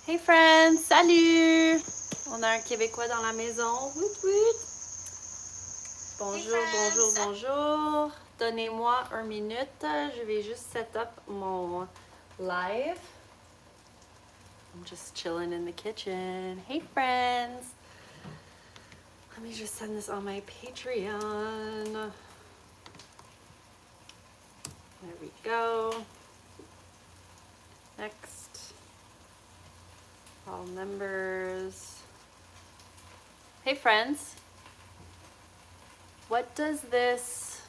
Hey friends, salut! On a un Québécois dans la maison. Woot woot. Bonjour, Hey bonjour, friends. bonjour. Donnez-moi une minute. Je vais juste set up mon live. I'm just chilling in the kitchen. Hey friends. Let me just send this on my Patreon. There we go. Next. All members. Hey friends. What does this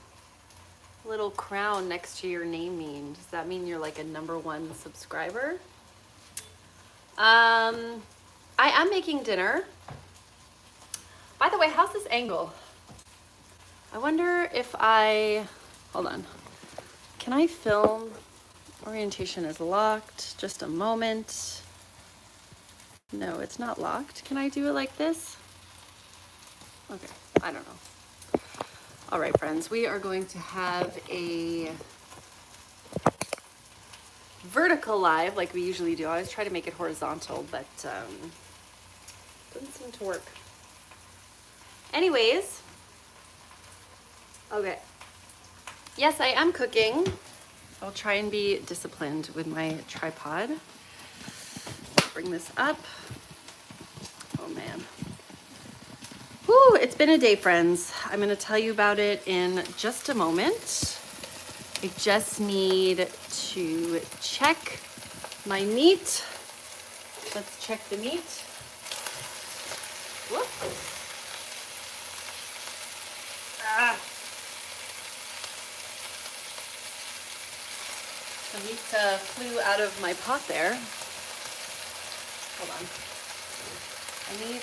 little crown next to your name mean? Does that mean you're like a #1 subscriber? I am making dinner. By the way, how's this angle? I wonder if hold on. Can I film? Orientation is locked. Just a moment. No, it's not locked. Can I do it like this? Okay, I don't know. All right, friends, we are going to have a vertical live like we usually do. I always try to make it horizontal, but doesn't seem to work. Anyways, okay. Yes, I am cooking. I'll try and be disciplined with my tripod. Bring this up. Oh man. Whew, it's been a day, friends. I'm gonna tell you about it in just a moment. I just need to check my meat. Let's check the meat. Whoop. Ah. The meat flew out of my pot there. Hold on. I need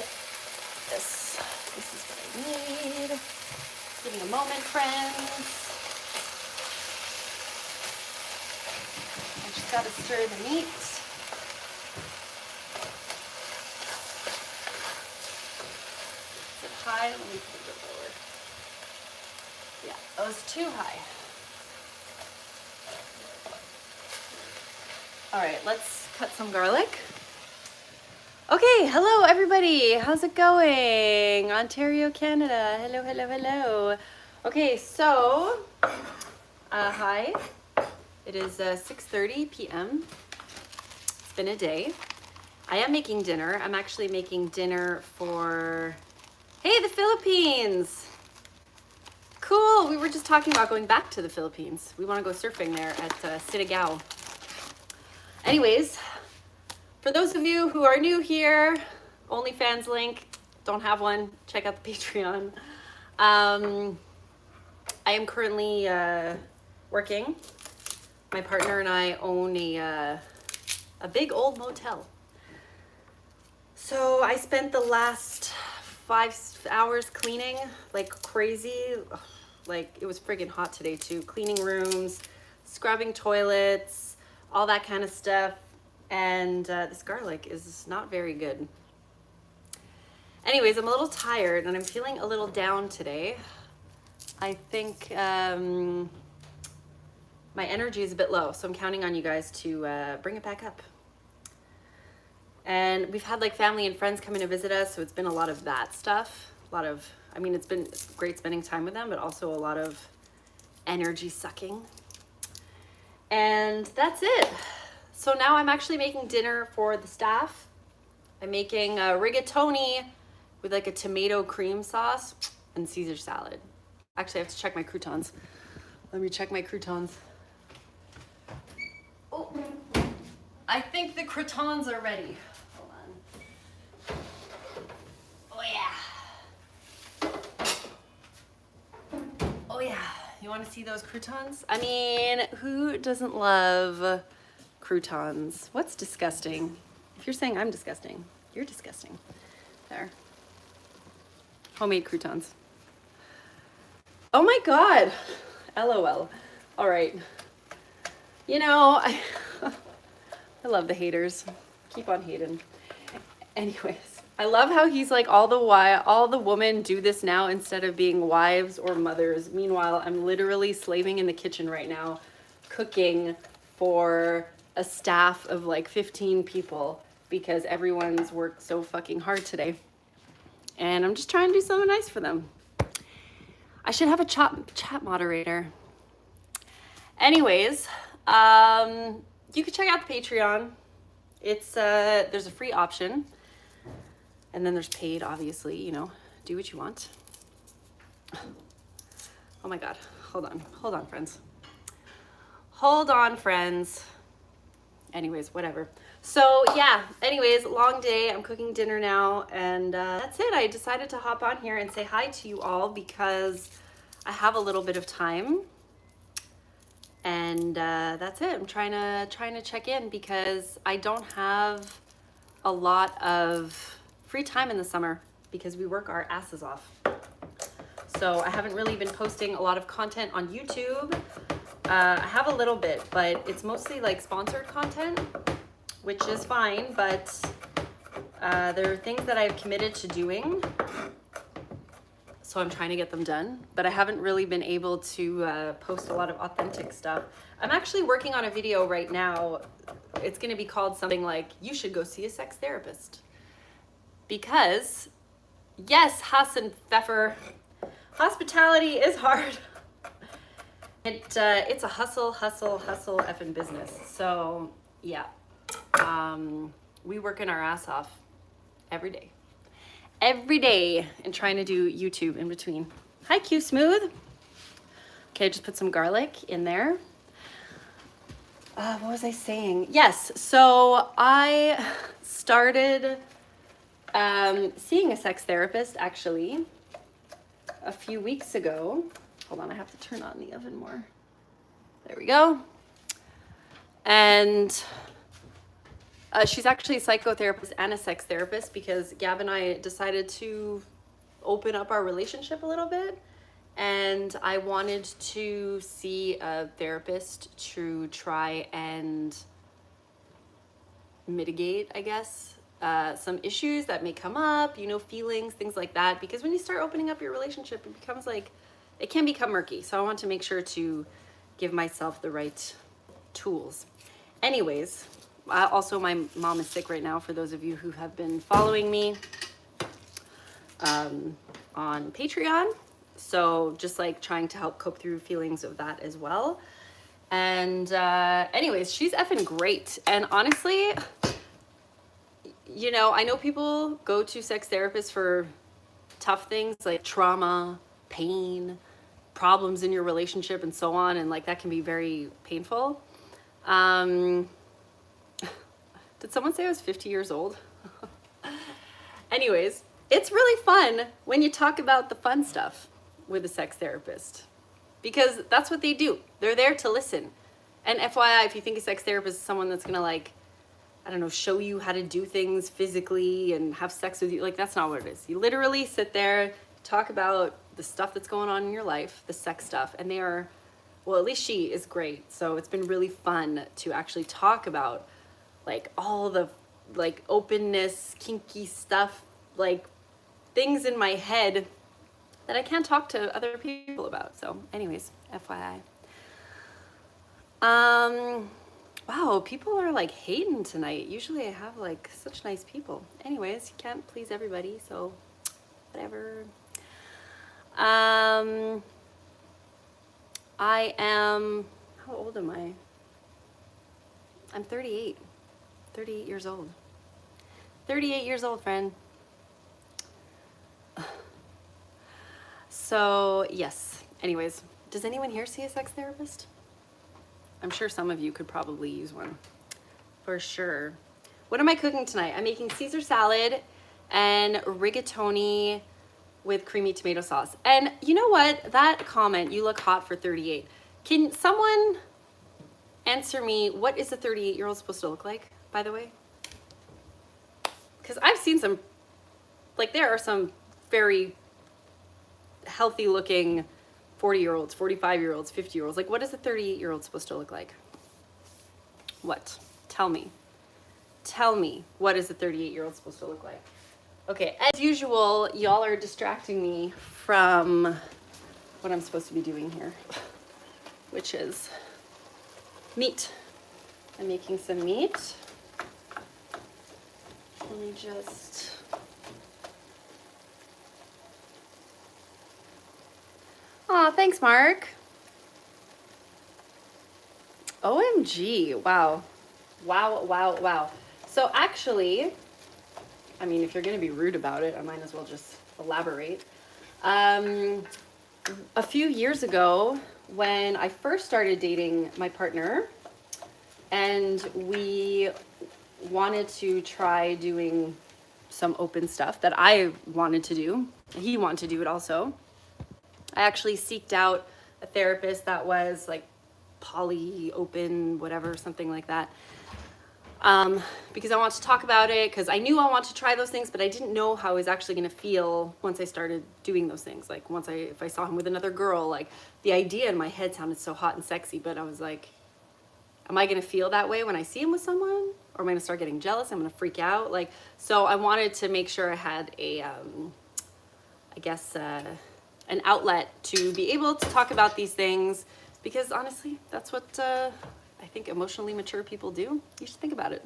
this. This is what I need. Give me a moment, friends. I just gotta stir the meat. Is it high? Let me put it a bit lower. Yeah, oh, it's too high. All right, let's cut some garlic. Okay, hello everybody. How's it going? Ontario, Canada. Hello, hello, hello. Okay, so, hi. It is 6:30 p.m. It's been a day. I am making dinner. I'm actually making dinner for, hey, the Philippines. Cool, we were just talking about going back to the Philippines. We want to go surfing there at Siligao. Anyways, for those of you who are new here, OnlyFans link, don't have one, check out the Patreon. I am currently working. My partner and I own a big old motel. So I spent the last 5 hours cleaning like crazy. Like it was friggin' hot today too. Cleaning rooms, scrubbing toilets, all that kind of stuff. And this garlic is not very good. Anyways, I'm a little tired and I'm feeling a little down today. I think my energy is a bit low, so I'm counting on you guys to bring it back up. And we've had like family and friends come in to visit us, so it's been a lot of that stuff. It's been great spending time with them, but also a lot of energy sucking. And that's it. So now I'm actually making dinner for the staff. I'm making a rigatoni with like a tomato cream sauce and Caesar salad. Actually, I have to check my croutons. Let me check my croutons. Oh, I think the croutons are ready. Hold on. Oh yeah. Oh yeah. You want to see those croutons? I mean, who doesn't love croutons? What's disgusting? If you're saying I'm disgusting, you're disgusting. There. Homemade croutons. Oh my God. LOL. All right. You know, I love the haters. Keep on hating. Anyways, I love how he's like all the women do this now instead of being wives or mothers. Meanwhile, I'm literally slaving in the kitchen right now, cooking for a staff of like 15 people. because everyone's worked so fucking hard today. And I'm just trying to do something nice for them. I should have a chat moderator. Anyways, you can check out the Patreon. It's there's a free option, and then there's paid, obviously, you know, do what you want. Oh my God, hold on, friends. Hold on, friends. Anyways, whatever. So yeah, anyways, long day. I'm cooking dinner now, and that's it. I decided to hop on here and say hi to you all because I have a little bit of time, and that's it. I'm trying to check in because I don't have a lot of free time in the summer because we work our asses off. So I haven't really been posting a lot of content on YouTube. I have a little bit, but it's mostly like sponsored content, which is fine, but there are things that I've committed to doing, so I'm trying to get them done, but I haven't really been able to post a lot of authentic stuff. I'm actually working on a video right now. It's going to be called something like, you should go see a sex therapist. Because, yes, Hassan Pfeffer, hospitality is hard. It's a hustle effing business. So yeah, we working our ass off every day and trying to do YouTube in between. Hi, Q Smooth. Okay, just put some garlic in there. What was I saying? Yes, so I started seeing a sex therapist actually a few weeks ago. Hold on, I have to turn on the oven more. There we go. And she's actually a psychotherapist and a sex therapist because Gab and I decided to open up our relationship a little bit. And I wanted to see a therapist to try and mitigate, I guess, some issues that may come up, you know, feelings, things like that. Because when you start opening up your relationship, it becomes like, it can become murky. So I want to make sure to give myself the right tools. Anyways, also my mom is sick right now, for those of you who have been following me on Patreon. So just like trying to help cope through feelings of that as well. And anyways, she's effing great. And honestly, you know, I know people go to sex therapists for tough things like trauma, pain, problems in your relationship and so on, and like that can be very painful. Did someone say I was 50 years old? Anyways, it's really fun when you talk about the fun stuff with a sex therapist, because that's what they do. They're there to listen. And FYI, if you think a sex therapist is someone that's gonna, like, I don't know, show you how to do things physically and have sex with you, like, that's not what it is. You literally sit there, talk about the stuff that's going on in your life, the sex stuff, and they are, well, at least she is great. So it's been really fun to actually talk about like all the like openness, kinky stuff, like things in my head that I can't talk to other people about. So anyways, FYI. Wow, people are like hating tonight. Usually I have like such nice people. Anyways, you can't please everybody, so whatever. I am, how old am I? I'm 38 years old. 38 years old, friend. So yes, anyways, does anyone here see a sex therapist? I'm sure some of you could probably use one, for sure. What am I cooking tonight? I'm making Caesar salad and rigatoni with creamy tomato sauce. And you know what? That comment, you look hot for 38. Can someone answer me, what is a 38-year-old supposed to look like, by the way? Because I've seen some, like there are some very healthy looking 40-year-olds, 45-year-olds, 50-year-olds. Like what is a 38-year-old supposed to look like? What? Tell me. Tell me, what is a 38-year-old supposed to look like? Okay, as usual, y'all are distracting me from what I'm supposed to be doing here, which is meat. I'm making some meat. Let me just... Aw, thanks, Mark. OMG, wow. Wow, wow, wow. So actually, I mean, if you're gonna be rude about it, I might as well just elaborate. A few years ago, when I first started dating my partner, and we wanted to try doing some open stuff that I wanted to do, he wanted to do it also. I actually seeked out a therapist that was like poly, open, whatever, something like that. Because I wanted to talk about it, because I knew I wanted to try those things, but I didn't know how I was actually going to feel once I started doing those things. Like if I saw him with another girl, like the idea in my head sounded so hot and sexy, but I was like, am I going to feel that way when I see him with someone? Or am I going to start getting jealous? I'm going to freak out. Like, so I wanted to make sure I had a, I guess, an outlet to be able to talk about these things, because honestly, that's what I think emotionally mature people do. You should think about it.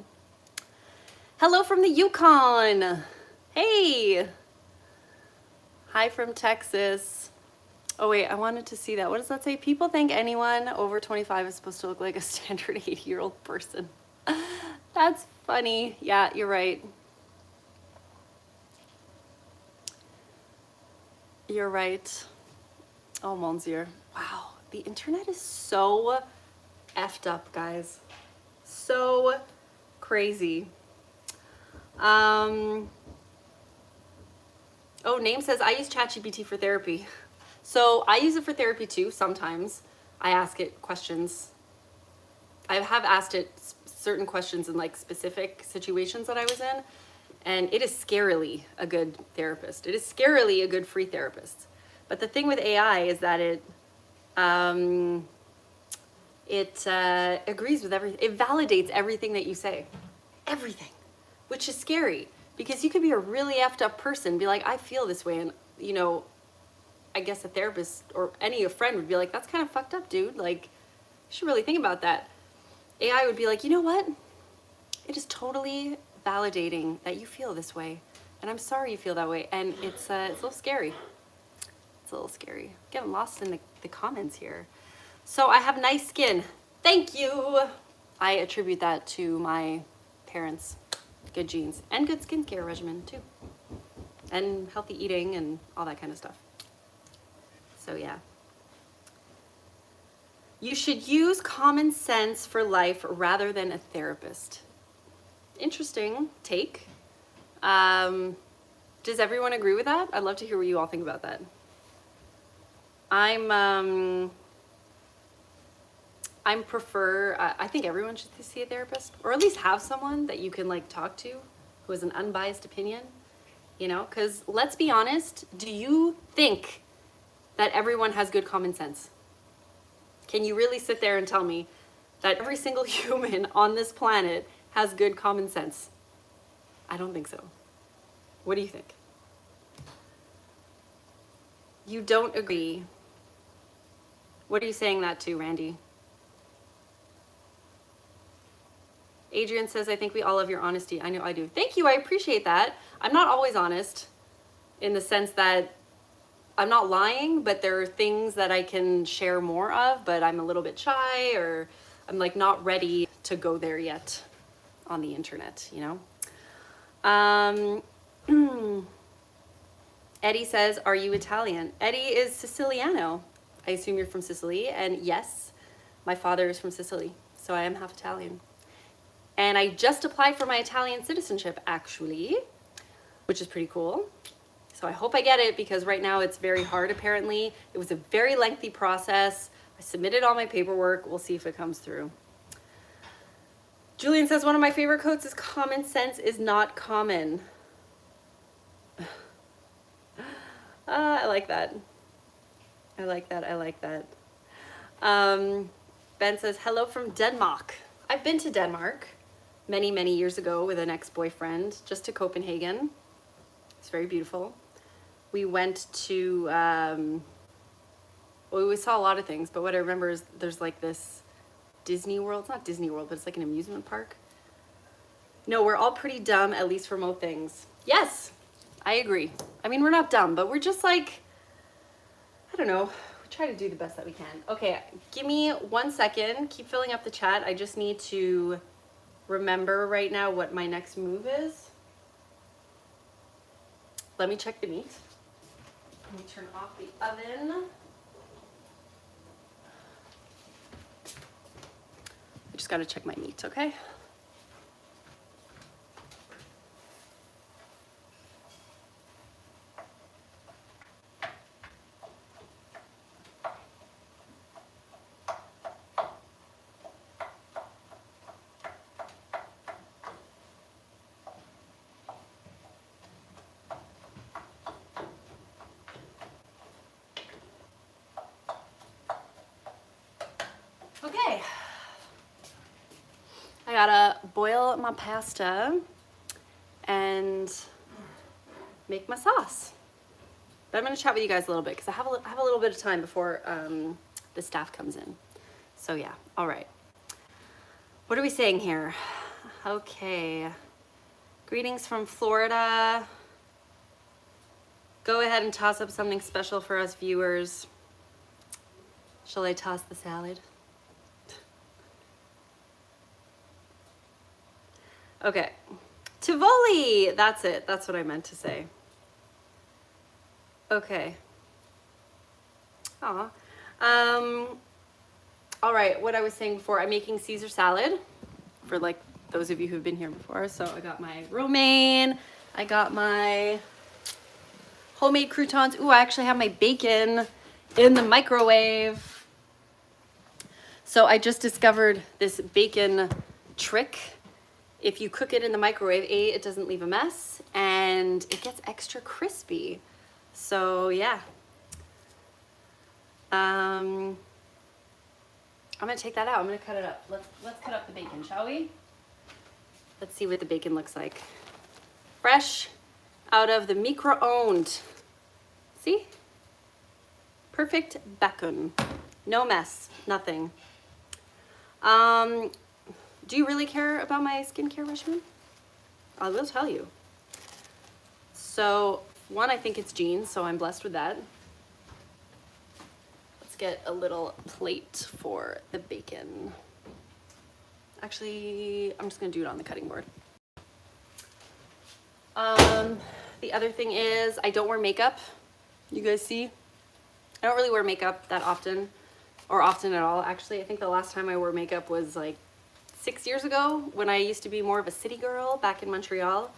Hello from the Yukon. Hey. Hi from Texas. Oh wait, I wanted to see that. What does that say? People think anyone over 25 is supposed to look like a standard 80-year-old person. That's funny. Yeah, you're right. You're right. Oh, Monsieur. Wow, the internet is so effed up, guys. So crazy. Oh, Name says, I use ChatGPT for therapy. So I use it for therapy too, sometimes. I ask it questions. I have asked it certain questions in like specific situations that I was in, and it is scarily a good therapist. It is scarily a good free therapist. But the thing with AI is that it agrees with everything. It validates everything that you say. Everything. Which is scary, because you could be a really effed up person, be like, I feel this way, and you know, I guess a therapist or a friend would be like, that's kind of fucked up, dude. Like, you should really think about that. AI would be like, you know what? It is totally validating that you feel this way, and I'm sorry you feel that way. And it's a little scary. It's a little scary. Getting lost in the comments here. So I have nice skin. Thank you. I attribute that to my parents' good genes and good skincare regimen too, and healthy eating and all that kind of stuff. So yeah. You should use common sense for life rather than a therapist. Interesting take. Does everyone agree with that? I'd love to hear what you all think about that. I think everyone should see a therapist, or at least have someone that you can like talk to who has an unbiased opinion, you know, because let's be honest, do you think that everyone has good common sense? Can you really sit there and tell me that every single human on this planet has good common sense? I don't think so. What do you think? You don't agree. What are you saying that to, Randy? Adrian says, I think we all love your honesty. I know I do. Thank you, I appreciate that. I'm not always honest in the sense that I'm not lying, but there are things that I can share more of, but I'm a little bit shy, or I'm like not ready to go there yet on the internet, you know? Eddie says, are you Italian? Eddie is Siciliano. I assume you're from Sicily, and yes, my father is from Sicily, so I am half Italian. And I just applied for my Italian citizenship, actually, which is pretty cool. So I hope I get it, because right now it's very hard, apparently. It was a very lengthy process. I submitted all my paperwork. We'll see if it comes through. Julian says, one of my favorite quotes is, common sense is not common. I like that. I like that. I like that. Ben says, hello from Denmark. I've been to Denmark many, many years ago with an ex-boyfriend, just to Copenhagen. It's very beautiful. We went to, well, we saw a lot of things, but what I remember is there's like this Disney World. It's not Disney World, but it's like an amusement park. No, we're all pretty dumb, at least for most things. Yes, I agree. I mean, we're not dumb, but we're just like, I don't know. We try to do the best that we can. Okay, give me 1 second. Keep filling up the chat. I just need to remember right now what my next move is. Let me check the meat. Let me turn off the oven. I just got to check my meat, okay? Okay, I gotta boil my pasta and make my sauce. But I'm gonna chat with you guys a little bit because I have a little bit of time before the staff comes in. So yeah, all right. What are we saying here? Okay, greetings from Florida. Go ahead and toss up something special for us viewers. Shall I toss the salad? Okay, Tivoli, that's it. That's what I meant to say. Okay. Aw. All right, what I was saying before, I'm making Caesar salad for like those of you who've been here before. So I got my romaine, I got my homemade croutons. Ooh, I actually have my bacon in the microwave. So I just discovered this bacon trick. If you cook it in the microwave, it doesn't leave a mess and it gets extra crispy. So yeah. I'm gonna take that out. I'm gonna cut it up. Let's cut up the bacon, shall we? Let's see what the bacon looks like. Fresh out of the micro-onde. See? Perfect bacon. No mess, nothing. Do you really care about my skincare regimen? I will tell you. So, one, I think it's jeans, so I'm blessed with that. Let's get a little plate for the bacon. Actually, I'm just gonna do it on the cutting board. The other thing is I don't wear makeup. You guys see? I don't really wear makeup that often, or often at all. Actually, I think the last time I wore makeup was like 6 years ago when I used to be more of a city girl back in Montreal.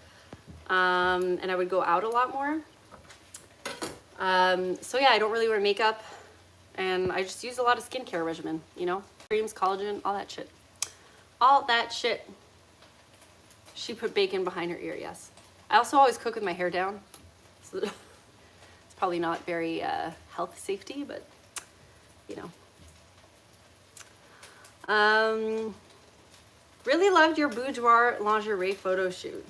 And I would go out a lot more. So yeah, I don't really wear makeup and I just use a lot of skincare regimen, you know, creams, collagen, all that shit. All that shit. She put bacon behind her ear, yes. I also always cook with my hair down. So it's probably not very health safety, but you know. Really loved your boudoir lingerie photo shoot.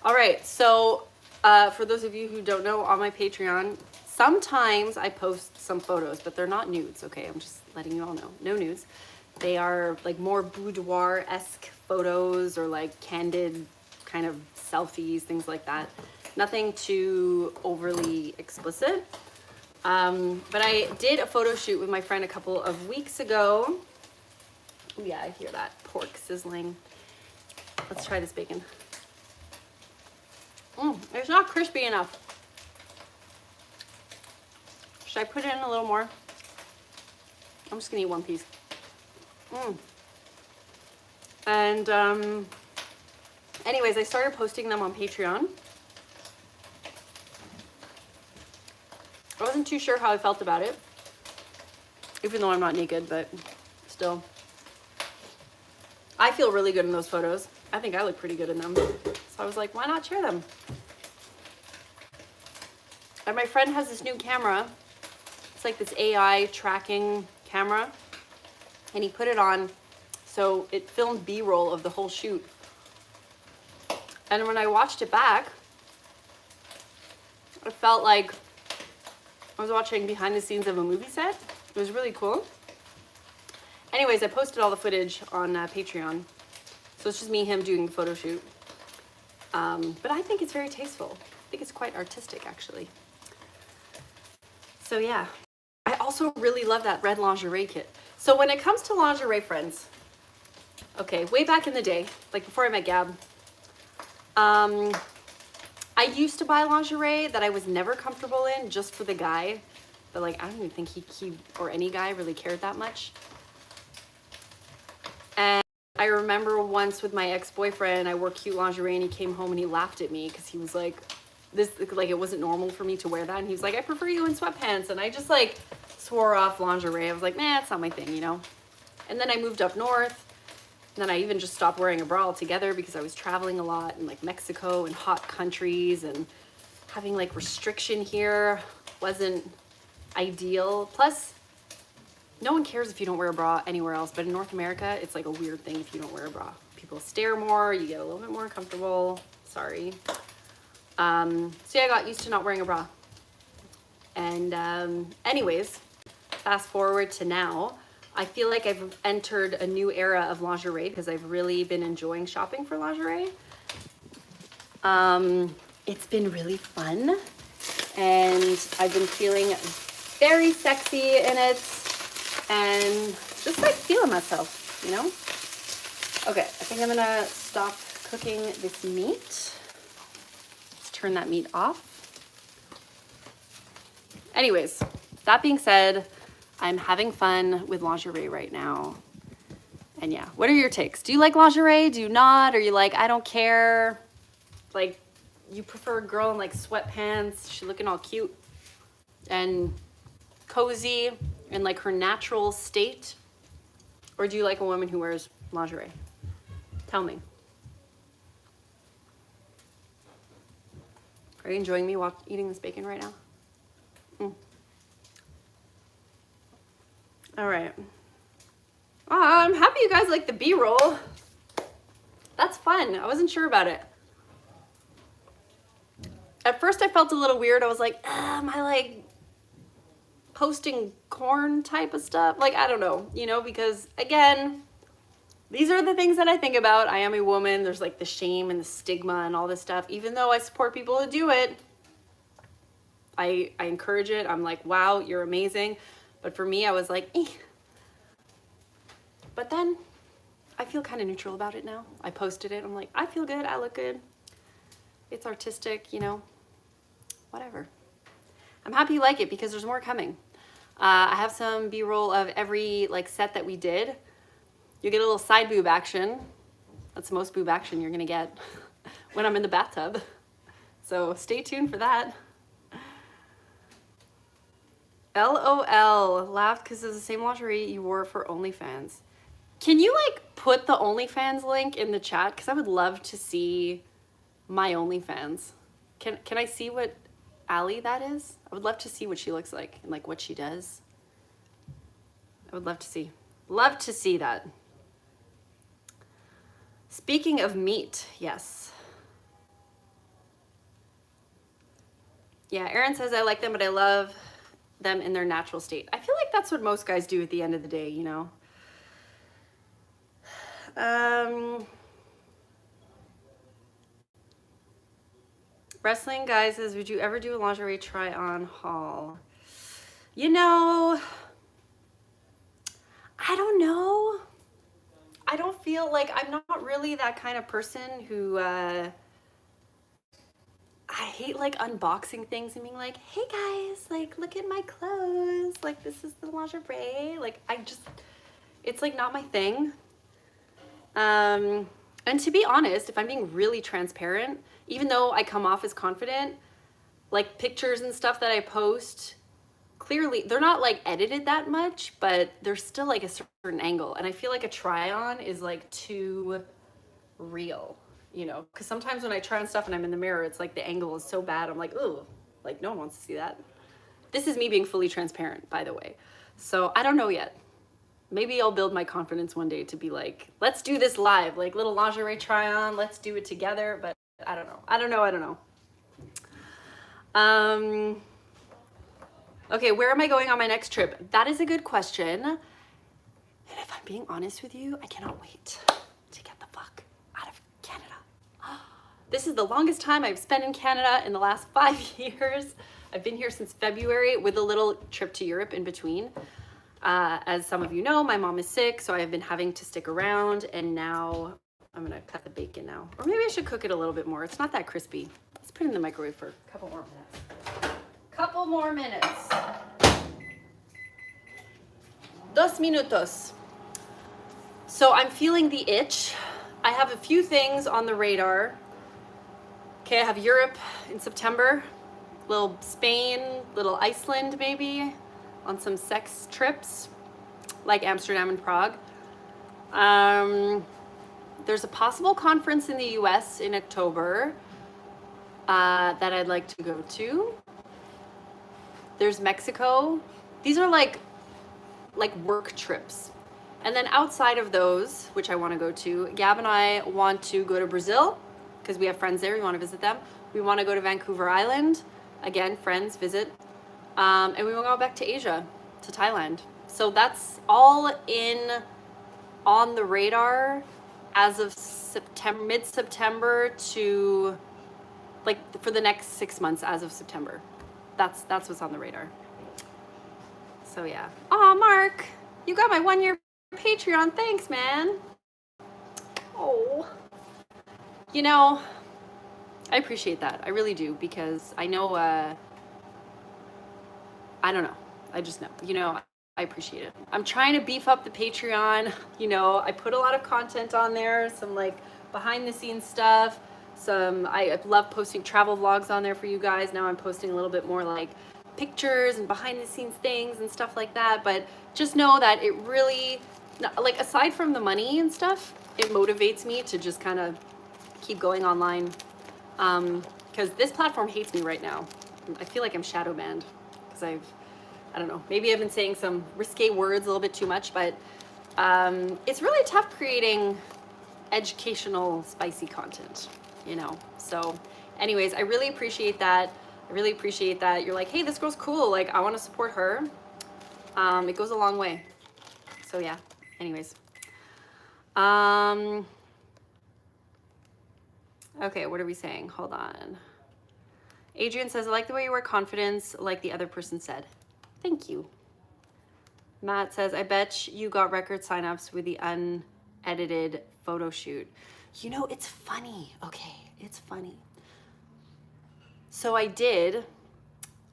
All right, so for those of you who don't know, on my Patreon, sometimes I post some photos, but they're not nudes, okay? I'm just letting you all know, no nudes. They are like more boudoir-esque photos or like candid kind of selfies, things like that. Nothing too overly explicit. But I did a photo shoot with my friend a couple of weeks ago. Oh yeah, I hear that pork sizzling. Let's try this bacon. It's not crispy enough. Should I put it in a little more? I'm just gonna eat one piece. And anyways, I started posting them on Patreon. I wasn't too sure how I felt about it, even though I'm not naked, but still. I feel really good in those photos. I think I look pretty good in them. So I was like, why not share them? And my friend has this new camera. It's like this AI tracking camera. And he put it on, so it filmed B-roll of the whole shoot. And when I watched it back, I felt like I was watching behind the scenes of a movie set. It was really cool. Anyways, I posted all the footage on Patreon. So So it's just me, him doing the photo shoot. But I think it's very tasteful. I think it's quite artistic, actually. So yeah, I also really love that red lingerie kit. So when it comes to lingerie, friends, okay, way back in the day, like before I met Gab, I used to buy lingerie that I was never comfortable in just for the guy. But like, I don't even think he or any guy really cared that much. And I remember once with my ex-boyfriend, I wore cute lingerie and he came home and he laughed at me because he was like, like it wasn't normal for me to wear that. And he was like, I prefer you in sweatpants. And I just like swore off lingerie. I was like, nah, it's not my thing, you know? And then I moved up north. And then I even just stopped wearing a bra altogether because I was traveling a lot in like Mexico and hot countries, and having like restriction here wasn't ideal. Plus, no one cares if you don't wear a bra anywhere else, but in North America, it's like a weird thing if you don't wear a bra. People stare more, you get a little bit more uncomfortable. Sorry. So yeah, I got used to not wearing a bra. And anyways, fast forward to now, I feel like I've entered a new era of lingerie because I've really been enjoying shopping for lingerie. It's been really fun, and I've been feeling very sexy in it and just like feeling myself, you know? Okay, I think I'm gonna stop cooking this meat. Let's turn that meat off. Anyways, that being said, I'm having fun with lingerie right now. And yeah, what are your takes? Do you like lingerie? Do you not? Are you like, I don't care? Like, you prefer a girl in like sweatpants, she's looking all cute and cozy in like her natural state? Or do you like a woman who wears lingerie? Tell me. Are you enjoying me while eating this bacon right now? All right. I'm happy you guys like the B-roll. That's fun. I wasn't sure about it. At first I felt a little weird. I was like, am I like posting corn type of stuff? Like, I don't know, you know, because again, these are the things that I think about. I am a woman. There's like the shame and the stigma and all this stuff. Even though I support people to do it, I encourage it. I'm like, wow, you're amazing. But for me, I was like, eh. But then I feel kind of neutral about it now. I posted it. I'm like, I feel good. I look good. It's artistic, you know, whatever. I'm happy you like it because there's more coming. I have some B-roll of every like set that we did. You get a little side boob action. That's the most boob action you're gonna get when I'm in the bathtub. So stay tuned for that. LOL, laughed because it's the same lingerie you wore for OnlyFans. Can you like put the OnlyFans link in the chat? Because I would love to see my OnlyFans. Can I see what Allie that is? I would love to see what she looks like and like what she does. I would love to see. Love to see that. Speaking of meat, yes. Yeah, Erin says I like them, but I love them in their natural state. I feel like that's what most guys do at the end of the day, you know? Wrestling guy says, would you ever do a lingerie try on haul? You know, I don't know. I don't feel like, I'm not really that kind of person who, I hate like unboxing things and being like, hey guys, like look at my clothes. Like this is the lingerie. Like it's like not my thing. And to be honest, if I'm being really transparent, even though I come off as confident, like pictures and stuff that I post, clearly they're not like edited that much, but there's still like a certain angle. And I feel like a try on is like too real, you know, because sometimes when I try on stuff and I'm in the mirror, it's like the angle is so bad. I'm like, ooh, like no one wants to see that. This is me being fully transparent, by the way. So I don't know yet. Maybe I'll build my confidence one day to be like, let's do this live, like little lingerie try on, let's do it together. But I don't know. Okay, where am I going on my next trip? That is a good question. And if I'm being honest with you, I cannot wait to get the fuck is the longest time I've spent in Canada in the last 5 years. I've been here since February with a little trip to Europe in between. As some of you know, my mom is sick, so I've been having to stick around, and now I'm gonna cut the bacon now. Or maybe I should cook it a little bit more. It's not that crispy. Let's put it in the microwave for a couple more minutes. Couple more minutes. 2 minutos. So I'm feeling the itch. I have a few things on the radar. Okay, I have Europe in September, little Spain, little Iceland maybe, on some sex trips, like Amsterdam and Prague. There's a possible conference in the US in October that I'd like to go to. There's Mexico. These are like work trips. And then outside of those, which I want to go to, Gab and I want to go to Brazil because we have friends there. We want to visit them. We want to go to Vancouver Island. Again, friends, visit. And we will go back to Asia, to Thailand. So that's all on the radar as of September, mid-September to like for the next 6 months as of September. That's what's on the radar. So yeah. Oh, Mark, you got my 1-year Patreon. Thanks, man. Oh. You know, I appreciate that. I really do, because I know, I don't know. I just know, you know, I appreciate it. I'm trying to beef up the Patreon. You know, I put a lot of content on there, some like behind the scenes stuff. I love posting travel vlogs on there for you guys. Now I'm posting a little bit more like pictures and behind the scenes things and stuff like that. But just know that it really, like, aside from the money and stuff, it motivates me to just kind of keep going online. Because this platform hates me right now. I feel like I'm shadow banned because I don't know, maybe I've been saying some risque words a little bit too much, but it's really tough creating educational, spicy content, you know? So anyways, I really appreciate that. I really appreciate that you're like, hey, this girl's cool. Like, I want to support her. It goes a long way. So yeah, anyways. Okay, what are we saying? Hold on. Adrian says, I like the way you wear confidence, like the other person said. Thank you. Matt says, I bet you got record signups with the unedited photo shoot. You know, it's funny. Okay, it's funny. So I did,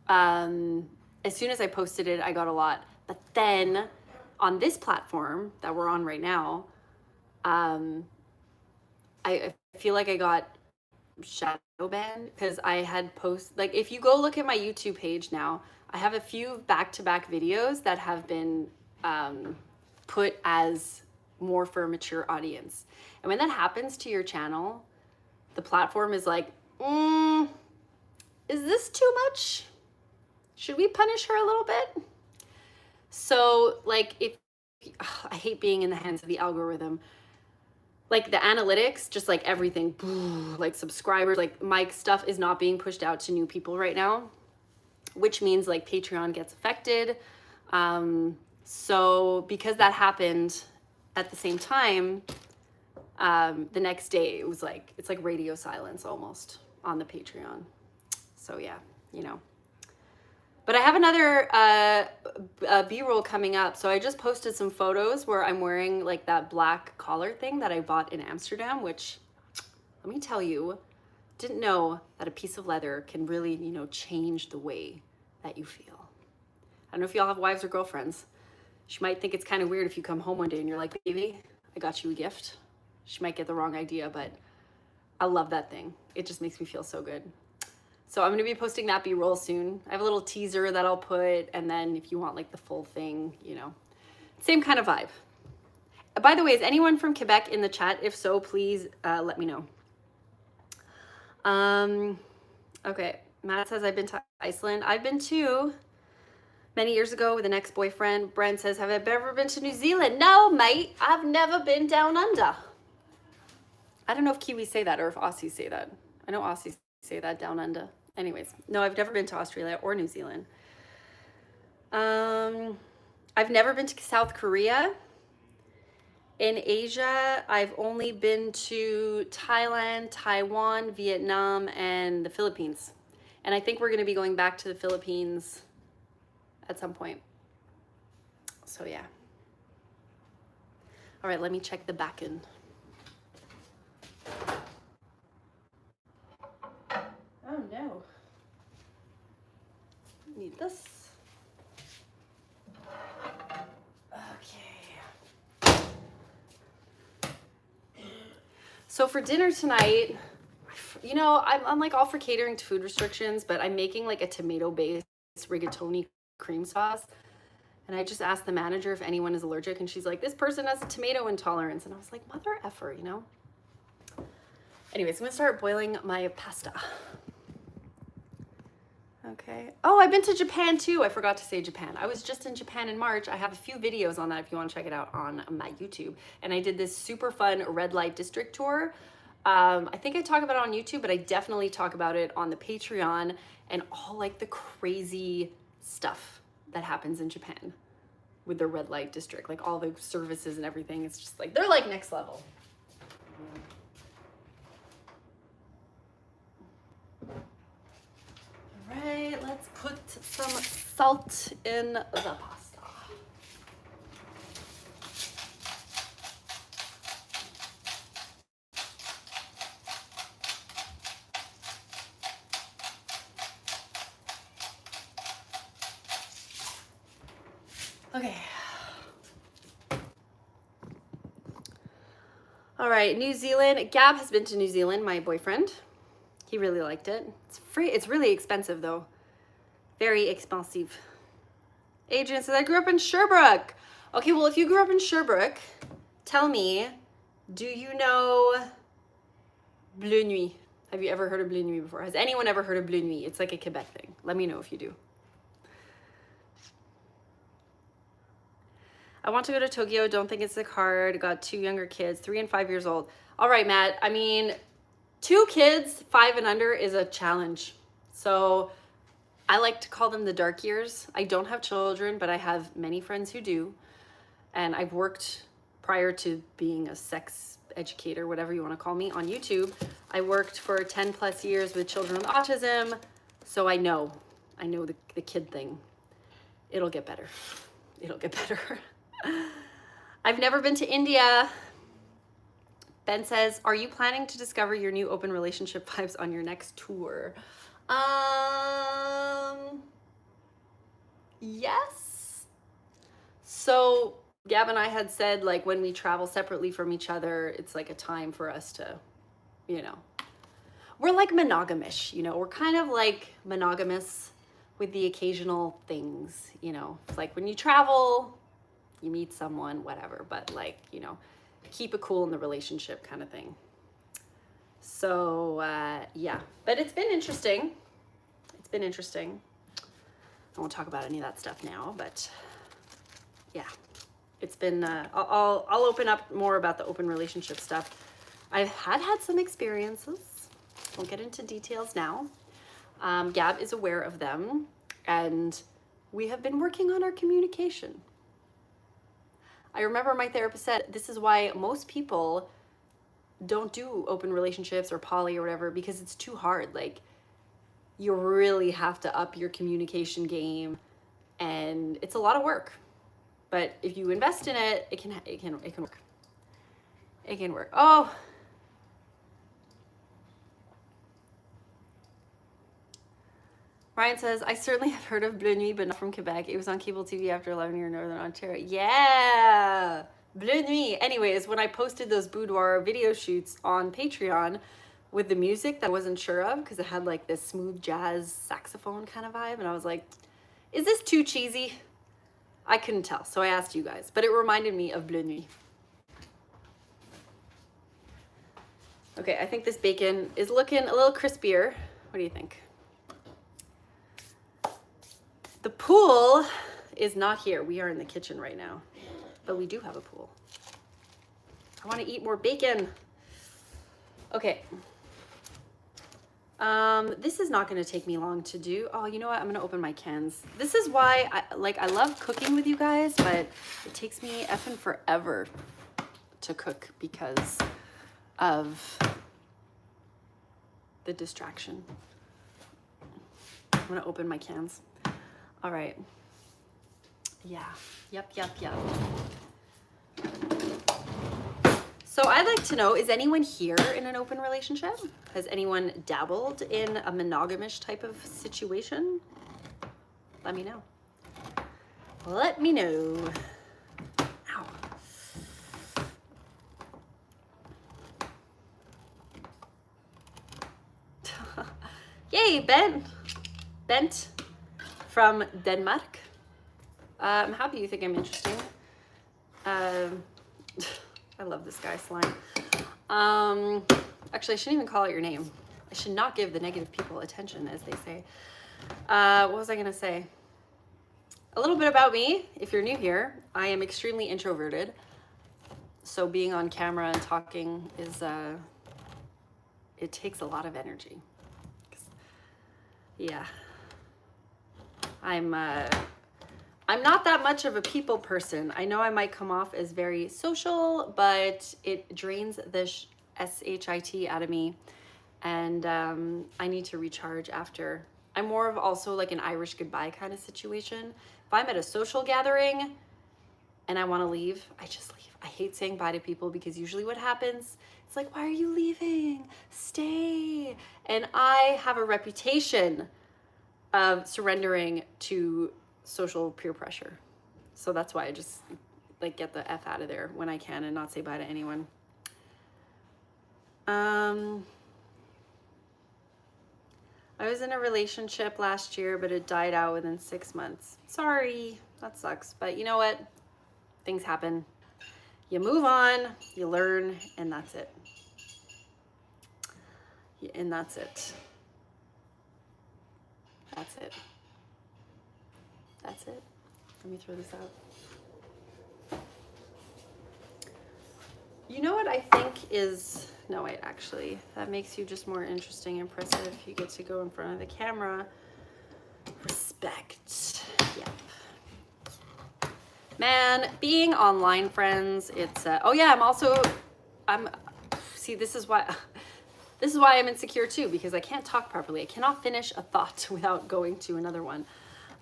as soon as I posted it, I got a lot. But then on this platform that we're on right now, I feel like I got shadow banned because I had like, if you go look at my YouTube page now, I have a few back-to-back videos that have been put as more for a mature audience. And when that happens to your channel, the platform is like, is this too much? Should we punish her a little bit? So like, I hate being in the hands of the algorithm. Like the analytics, just like everything, like subscribers, like my stuff is not being pushed out to new people right now, which means like Patreon gets affected. So because that happened at the same time, the next day it was like, it's like radio silence almost on the Patreon. So yeah, you know. But I have another B-roll coming up. So I just posted some photos where I'm wearing like that black collar thing that I bought in Amsterdam, which, let me tell you, didn't know that a piece of leather can really, you know, change the way that you feel. I don't know if y'all have wives or girlfriends. She might think it's kind of weird if you come home one day and you're like, baby, I got you a gift. She might get the wrong idea, but I love that thing. It just makes me feel so good. So I'm going to be posting that B-roll soon. I have a little teaser that I'll put, and then if you want like the full thing, you know, same kind of vibe. By the way, is anyone from Quebec in the chat? If so, please let me know. Okay, Matt says, I've been to Iceland. I've been too, many years ago with an ex-boyfriend. Brent says, have I ever been to New Zealand? No, mate, I've never been down under. I don't know if Kiwis say that or if Aussies say that. I know Aussies say that, down under. Anyways, no, I've never been to Australia or New Zealand. I've never been to South Korea. In Asia, I've only been to Thailand, Taiwan, Vietnam, and the Philippines. And I think we're going to be going back to the Philippines at some point. So yeah. All right, let me check the back end. Oh no. Need this. Okay. So for dinner tonight, you know, I'm like all for catering to food restrictions, but I'm making like a tomato-based rigatoni cream sauce. And I just asked the manager if anyone is allergic, and she's like, this person has a tomato intolerance. And I was like, mother effer, you know? Anyways, I'm gonna start boiling my pasta. Okay. Oh, I've been to Japan too. I forgot to say Japan. I was just in Japan in March. I have a few videos on that if you want to check it out on my YouTube. And I did this super fun red light district tour. I think I talk about it on YouTube, but I definitely talk about it on the Patreon and all like the crazy stuff that happens in Japan with the red light district, like all the services and everything. It's just like, they're like next level. All right, let's put some salt in the pasta. Okay. All right, New Zealand. Gab has been to New Zealand, my boyfriend. He really liked it. It's free. It's really expensive though. Very expensive. Adrian says, I grew up in Sherbrooke. Okay, well, if you grew up in Sherbrooke, tell me, do you know Bleu Nuit? Have you ever heard of Bleu Nuit before? Has anyone ever heard of Bleu Nuit? It's like a Quebec thing. Let me know if you do. I want to go to Tokyo. Don't think it's hard. Got 2 younger kids, 3 and 5 years old. All right, Matt. I mean, 2 kids, 5 and under is a challenge. So I like to call them the dark years. I don't have children, but I have many friends who do. And I've worked prior to being a sex educator, whatever you want to call me, on YouTube. I worked for 10 plus years with children with autism. So I know the kid thing. It'll get better. It'll get better. I've never been to India. Ben says, are you planning to discover your new open relationship vibes on your next tour? Yes. So Gab and I had said, like, when we travel separately from each other, it's like a time for us to, you know, we're like monogamish, you know, we're kind of like monogamous with the occasional things, you know, it's like when you travel, you meet someone, whatever, but like, you know, keep it cool in the relationship kind of thing. So yeah, but it's been interesting. It's been interesting. I won't talk about any of that stuff now, but yeah, it's been, I'll open up more about the open relationship stuff. I've had some experiences. Won't get into details now. Gab is aware of them, and we have been working on our communication. I remember my therapist said, this is why most people don't do open relationships or poly or whatever, because it's too hard. Like, you really have to up your communication game, and it's a lot of work. But if you invest in it, it can work. It can work. Oh. Ryan says, I certainly have heard of Bleu Nuit, but not from Quebec. It was on cable TV after 11 years in Northern Ontario. Yeah, Bleu Nuit. Anyways, when I posted those boudoir video shoots on Patreon with the music that I wasn't sure of, because it had like this smooth jazz saxophone kind of vibe, and I was like, is this too cheesy? I couldn't tell, so I asked you guys, but it reminded me of Bleu Nuit. Okay, I think this bacon is looking a little crispier. What do you think? The pool is not here. We are in the kitchen right now, but we do have a pool. I want to eat more bacon. Okay. This is not going to take me long to do. Oh, you know what? I'm going to open my cans. This is why I love cooking with you guys, but it takes me effing forever. to cook because of the distraction. I'm gonna open my cans. All right. Yeah, yep. So I'd like to know, is anyone here in an open relationship? Has anyone dabbled in a monogamish type of situation? Let me know. Let me know. Ow. Yay, Bent from Denmark. I'm happy you think I'm interesting. I love this guy, Slime. Actually, I shouldn't even call out your name. I should not give the negative people attention, as they say. What was I gonna say? A little bit about me, if you're new here. I am extremely introverted. So being on camera and talking is, it takes a lot of energy. Yeah. I'm not that much of a people person. I know I might come off as very social, but it drains the SHIT out of me. And I need to recharge after. I'm more of also like an Irish goodbye kind of situation. If I'm at a social gathering and I want to leave, I just leave. I hate saying bye to people because usually what happens, it's like, why are you leaving? Stay. And I have a reputation of surrendering to social peer pressure. So that's why I just like get the F out of there when I can and not say bye to anyone. I was in a relationship last year, but it died out within 6 months. Sorry, that sucks. But you know what? Things happen. You move on, you learn, and that's it. And that's it. That's it. That's it. Let me throw this out. You know what I think is, no wait, actually, that makes you just more interesting, impressive. You get to go in front of the camera. Respect. Yep. Man, being online friends, it's, oh yeah, see, this is why I'm insecure too, because I can't talk properly. I cannot finish a thought without going to another one.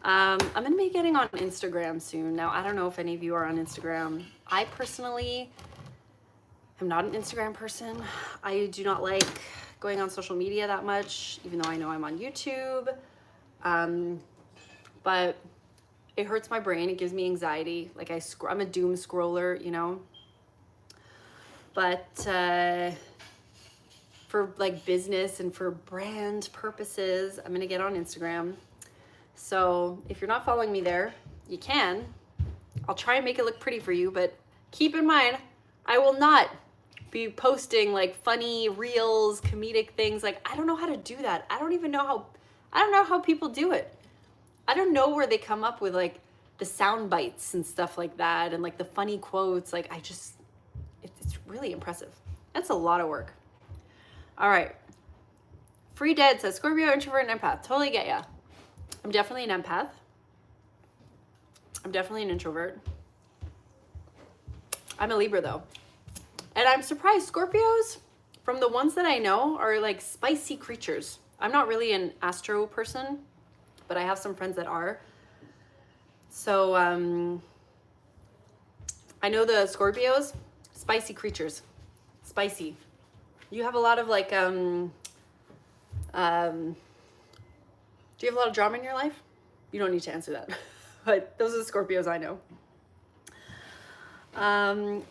I'm gonna be getting on Instagram soon. Now, I don't know if any of you are on Instagram. I personally am not an Instagram person. I do not like going on social media that much, even though I know I'm on YouTube. But it hurts my brain. It gives me anxiety. Like I'm a doom scroller, you know. But for like business and for brand purposes, I'm gonna get on Instagram. So if you're not following me there, you can. I'll try and make it look pretty for you, but keep in mind, I will not be posting like funny reels, comedic things. Like, I don't know how to do that. I don't know how people do it. I don't know where they come up with like the sound bites and stuff like that and like the funny quotes. Like it's really impressive. That's a lot of work. All right. Free Dead says Scorpio, introvert, and empath. Totally get ya. I'm definitely an empath. I'm definitely an introvert. I'm a Libra though. And I'm surprised Scorpios, from the ones that I know, are like spicy creatures. I'm not really an astro person, but I have some friends that are. So I know the Scorpios, spicy creatures. Spicy. You have a lot of like, do you have a lot of drama in your life? You don't need to answer that. But those are the Scorpios I know.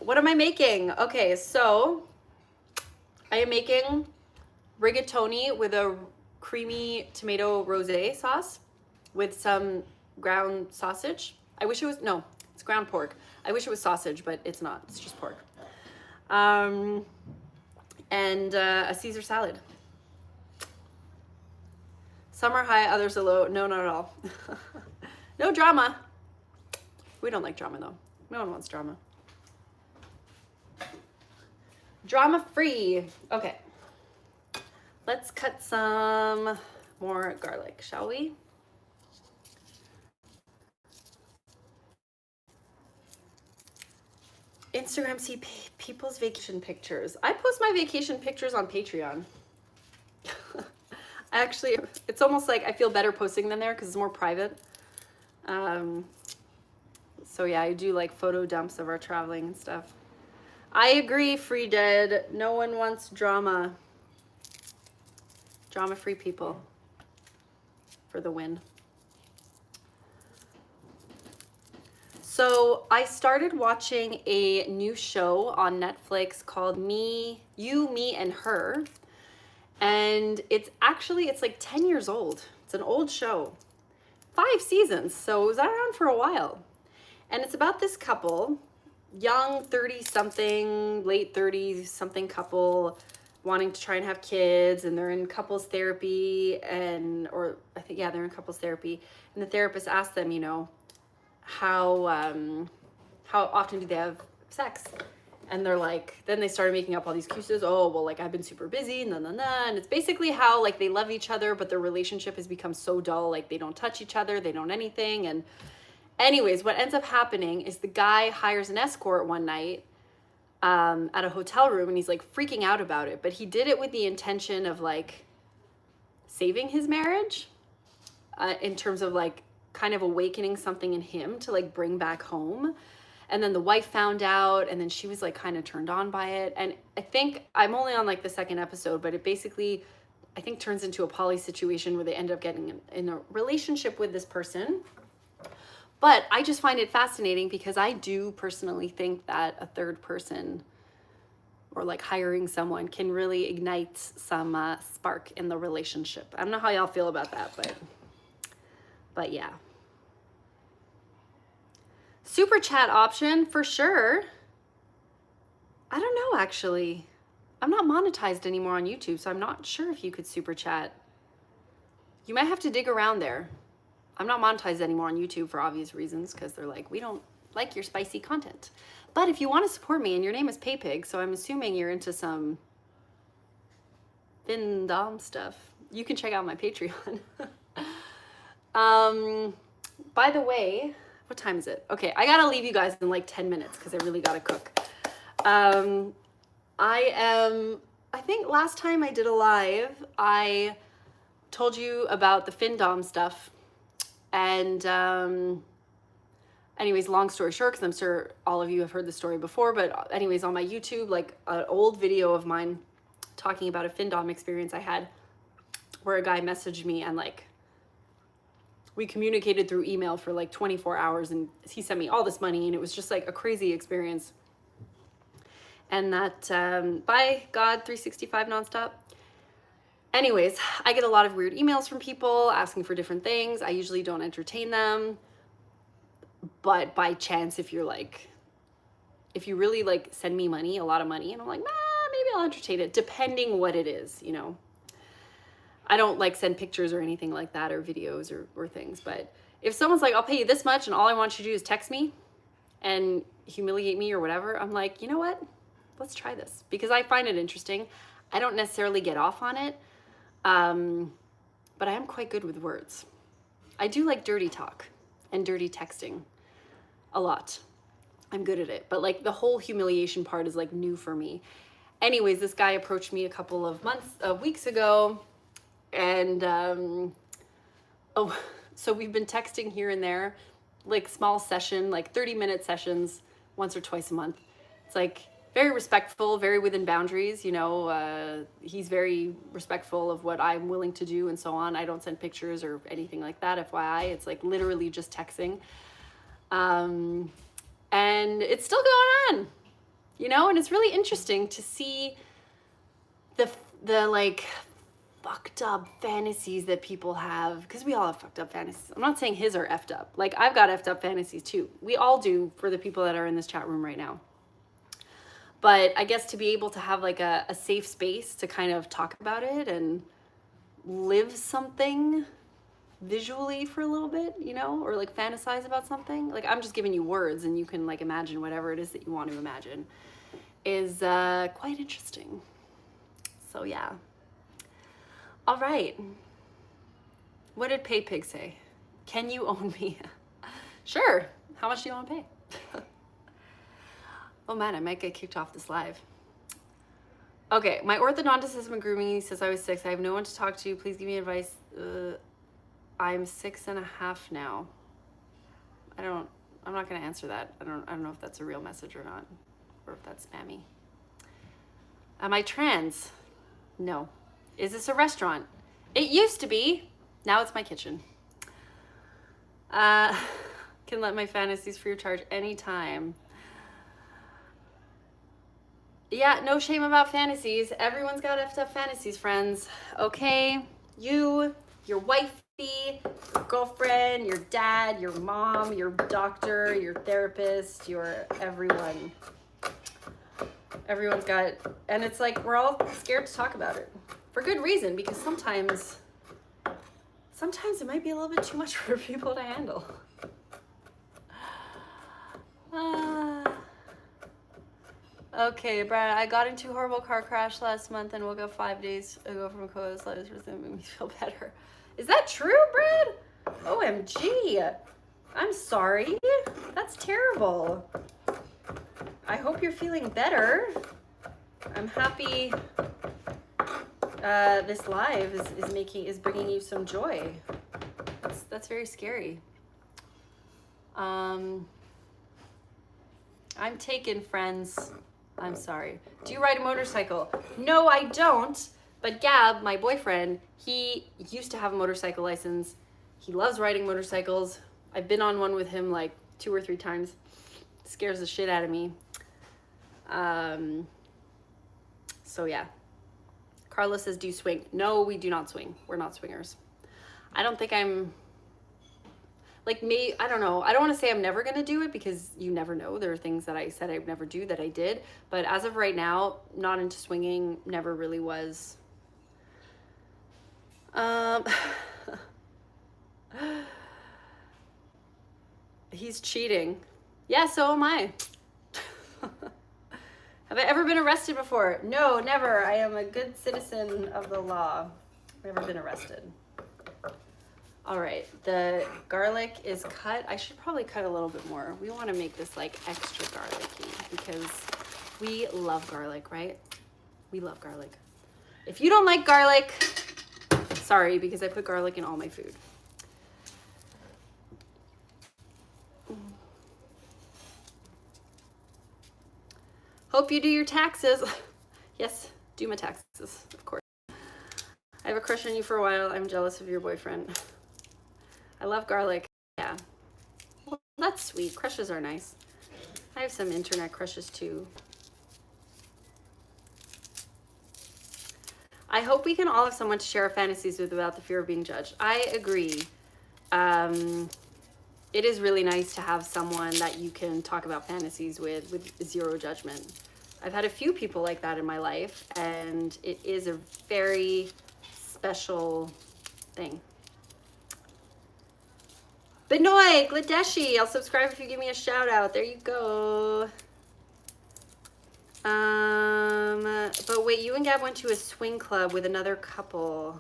What am I making? Okay, so I am making rigatoni with a creamy tomato rosé sauce with some ground sausage. I wish it was, no, it's ground pork. I wish it was sausage, but it's not. It's just pork. And a Caesar salad. Some are high, others are low. No, not at all. No drama. We don't like drama though. No one wants drama. Drama free. Okay. Let's cut some more garlic, shall we? Instagram, see people's vacation pictures. I post my vacation pictures on Patreon. Actually, it's almost like I feel better posting them there because it's more private. So yeah, I do like photo dumps of our traveling and stuff. I agree, Free Dead. No one wants drama. Drama-free people for the win. So I started watching a new show on Netflix called You, Me, and Her. And it's like 10 years old. It's an old show. 5 seasons, so it was around for a while. And it's about this couple, young 30-something, late 30s-something couple, wanting to try and have kids, and they're in couples therapy, they're in couples therapy, and the therapist asked them, how often do they have sex? And they're like, then they started making up all these excuses. Oh, well, like, I've been super busy, and it's basically how, like, they love each other, but their relationship has become so dull, like, they don't touch each other, they don't anything, and anyways, what ends up happening is the guy hires an escort one night at a hotel room, and he's like freaking out about it, but he did it with the intention of like saving his marriage, in terms of like kind of awakening something in him to like bring back home. And then the wife found out, and then she was like kind of turned on by it. And I think I'm only on like the 2nd episode, but it basically, I think, turns into a poly situation where they end up getting in a relationship with this person. But I just find it fascinating because I do personally think that a third person, or like hiring someone, can really ignite some spark in the relationship. I don't know how y'all feel about that, but yeah. Super chat option for sure. I don't know, actually. I'm not monetized anymore on YouTube, so I'm not sure if you could super chat. You might have to dig around there. I'm not monetized anymore on YouTube for obvious reasons, because they're like, we don't like your spicy content. But if you want to support me, and your name is PayPig, so I'm assuming you're into some Dom stuff, you can check out my Patreon. By the way, what time is it? Okay, I gotta leave you guys in like 10 minutes because I really gotta cook. I think last time I did a live, I told you about the FinDom stuff. And anyways, long story short, because I'm sure all of you have heard the story before, but anyways, on my YouTube, like an old video of mine talking about a FinDom experience I had, where a guy messaged me, and like we communicated through email for like 24 hours, and he sent me all this money, and it was just like a crazy experience. And that, by God, 365 nonstop. Anyways, I get a lot of weird emails from people asking for different things. I usually don't entertain them. But by chance, if you really like send me money, a lot of money, and I'm like, maybe I'll entertain it, depending what it is, I don't like send pictures or anything like that, or videos or things. But if someone's like, I'll pay you this much, and all I want you to do is text me and humiliate me or whatever, I'm like, you know what? Let's try this, because I find it interesting. I don't necessarily get off on it. But I am quite good with words. I do like dirty talk and dirty texting a lot. I'm good at it, but like the whole humiliation part is like new for me. Anyways, this guy approached me a couple of weeks ago, and so we've been texting here and there, like small session, like 30-minute sessions once or twice a month. It's like very respectful, very within boundaries, he's very respectful of what I'm willing to do and so on. I don't send pictures or anything like that, FYI. It's like literally just texting. And it's still going on, and it's really interesting to see the like fucked up fantasies that people have, because we all have fucked up fantasies. I'm not saying his are effed up. Like, I've got effed up fantasies too. We all do, for the people that are in this chat room right now. But I guess to be able to have like a safe space to kind of talk about it and live something visually for a little bit, or like fantasize about something. Like, I'm just giving you words and you can like imagine whatever it is that you want to imagine, is quite interesting. So yeah. All right. What did PayPig say? Can you own me? Sure. How much do you want to pay? Oh man, I might get kicked off this live. Okay, my orthodontist has been grooming me since I was 6. I have no one to talk to. Please give me advice. I'm 6.5 now. I'm not gonna answer that. I don't know if that's a real message or not, or if that's spammy. Am I trans? No. Is this a restaurant? It used to be. Now it's my kitchen. Can let my fantasies free of charge anytime. Yeah, no shame about fantasies. Everyone's got effed up fantasies, friends. Okay? You, your wifey, your girlfriend, your dad, your mom, your doctor, your therapist, your everyone. Everyone's got, and it's like we're all scared to talk about it. For good reason, because sometimes it might be a little bit too much for people to handle. Okay, Brad, I got into a horrible car crash last month and woke up 5 days ago from a coma. Slightest result made me feel better. Is that true, Brad? OMG. I'm sorry. That's terrible. I hope you're feeling better. I'm happy this live is bringing you some joy. That's very scary. I'm taken, friends. I'm sorry. Do you ride a motorcycle? No, I don't. But Gab, my boyfriend, he used to have a motorcycle license. He loves riding motorcycles. I've been on one with him like 2 or 3 times. Scares the shit out of me. So yeah. Carla says, do you swing? No, we do not swing. We're not swingers. I don't think I'm, like, me, I don't know. I don't want to say I'm never going to do it because you never know. There are things that I said I would never do that I did. But as of right now, not into swinging, never really was. He's cheating. Yeah, so am I. Have I ever been arrested before? No, never. I am a good citizen of the law. Never been arrested. All right, the garlic is cut. I should probably cut a little bit more. We want to make this like extra garlicky because we love garlic, right? We love garlic. If you don't like garlic, sorry, because I put garlic in all my food. Hope you do your taxes. Yes, do my taxes, of course. I have a crush on you for a while. I'm jealous of your boyfriend. I love garlic. Yeah. Well, that's sweet. Crushes are nice. I have some internet crushes too. I hope we can all have someone to share our fantasies with without the fear of being judged. I agree. It is really nice to have someone that you can talk about fantasies with zero judgment. I've had a few people like that in my life, and it is a very special thing. Benoy, Gladeshi, I'll subscribe if you give me a shout out. There you go. But wait, you and Gab went to a swing club with another couple.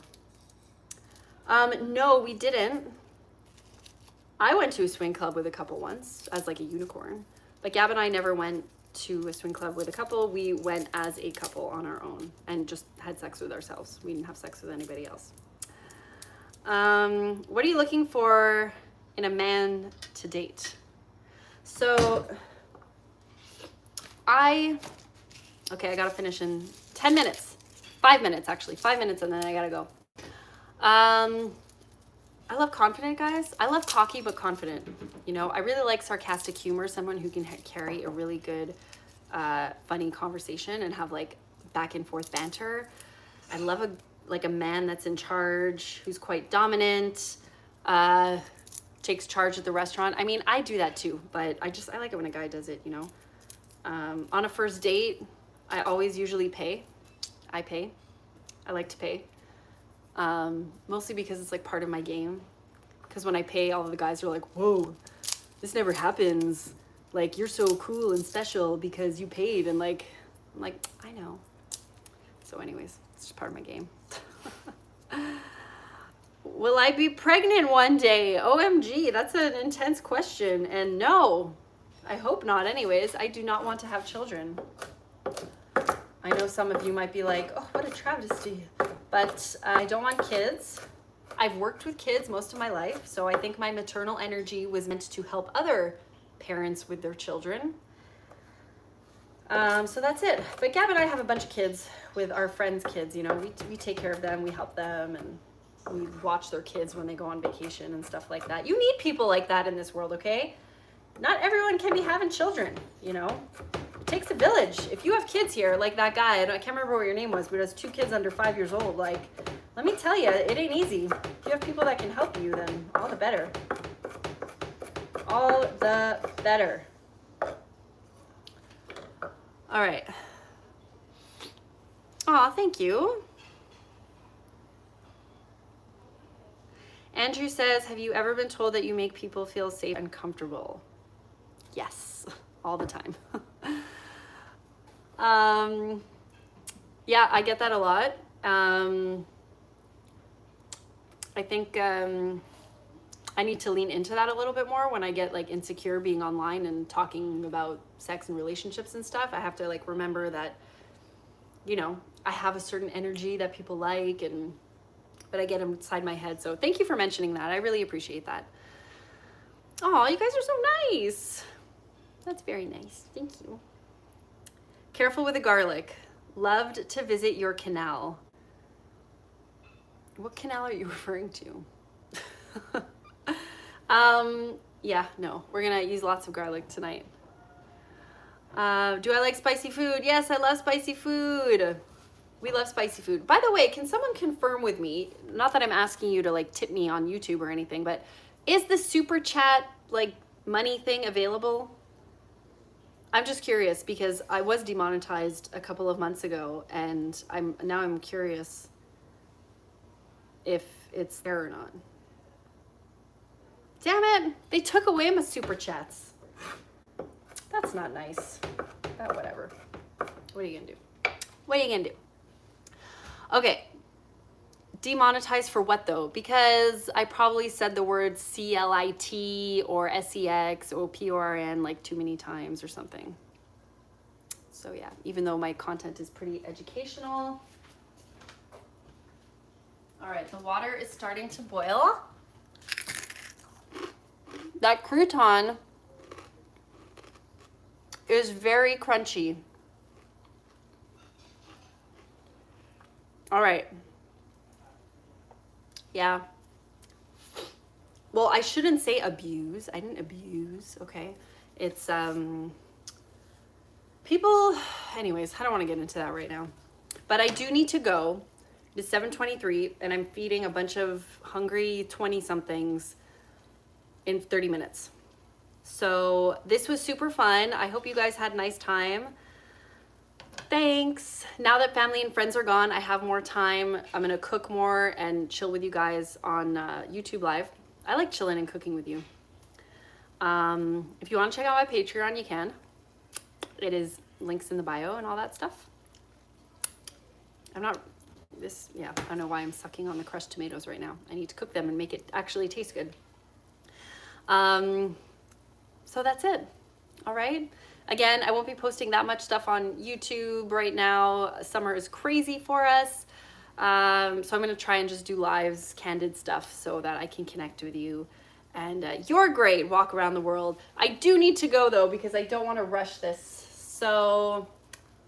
No, we didn't. I went to a swing club with a couple once as like a unicorn, but Gab and I never went to a swing club with a couple. We went as a couple on our own and just had sex with ourselves. We didn't have sex with anybody else. What are you looking for in a man to date? So I gotta finish in 10 minutes, 5 minutes actually, 5 minutes, and then I gotta go. I love confident guys. I love cocky but confident. You know, I really like sarcastic humor, someone who can carry a really good, funny conversation and have like back and forth banter. I love a man that's in charge, who's quite dominant, takes charge at the restaurant. I mean, I do that too, but I like it when a guy does it, you know. On a first date, I always usually pay. I pay. I like to pay. Mostly because it's like part of my game. Because when I pay, all of the guys are like, whoa, this never happens. Like, you're so cool and special because you paid. And like, I'm like, I know. So anyways, it's just part of my game. Will I be pregnant one day? OMG, that's an intense question. And no, I hope not anyways. I do not want to have children. I know some of you might be like, oh, what a travesty. But I don't want kids. I've worked with kids most of my life, so I think my maternal energy was meant to help other parents with their children. So that's it. But Gab and I have a bunch of kids with our friends' kids. You know, we take care of them, we help them, and we watch their kids when they go on vacation and stuff like that. You need people like that in this world, okay? Not everyone can be having children, you know? It takes a village. If you have kids here, like that guy, I can't remember what your name was, but has 2 kids under 5 years old, like, let me tell you, it ain't easy. If you have people that can help you, then all the better. All the better. All right. Aw, thank you. Andrew says, have you ever been told that you make people feel safe and comfortable? Yes, all the time. Yeah, I get that a lot. I think I need to lean into that a little bit more when I get like insecure being online and talking about sex and relationships and stuff. I have to like remember that, you know, I have a certain energy that people like, but I get inside my head. So thank you for mentioning that. I really appreciate that. Oh, you guys are so nice. That's very nice. Thank you. Careful with the garlic. Loved to visit your canal. What canal are you referring to? Yeah, no, we're gonna use lots of garlic tonight. Do I like spicy food? Yes, I love spicy food. We love spicy food. By the way, can someone confirm with me, not that I'm asking you to like tip me on YouTube or anything, but is the super chat like money thing available? I'm just curious because I was demonetized a couple of months ago, and I'm curious if it's there or not. Damn it, they took away my super chats. That's not nice. But whatever. What are you gonna do? What are you gonna do? Okay. Demonetized for what though? Because I probably said the word CLIT or SEX or PORN like too many times or something. So yeah, even though my content is pretty educational. All right, the water is starting to boil. That crouton is very crunchy. All right. Yeah. Well, I shouldn't say abuse. I didn't abuse, okay? It's, people, anyways, I don't want to get into that right now. But I do need to go. It's 7:23, and I'm feeding a bunch of hungry 20-somethings in 30 minutes. So this was super fun. I hope you guys had a nice time. Thanks. Now that family and friends are gone, I have more time. I'm gonna cook more and chill with you guys on YouTube Live. I like chilling and cooking with you. If you want to check out my Patreon, you can. It is links in the bio and all that stuff. I don't know why I'm sucking on the crushed tomatoes right now. I need to cook them and make it actually taste good. So that's it. All right. Again, I won't be posting that much stuff on YouTube right now. Summer is crazy for us. So I'm going to try and just do lives, candid stuff so that I can connect with you. And you're great. Walk around the world. I do need to go though, because I don't want to rush this. So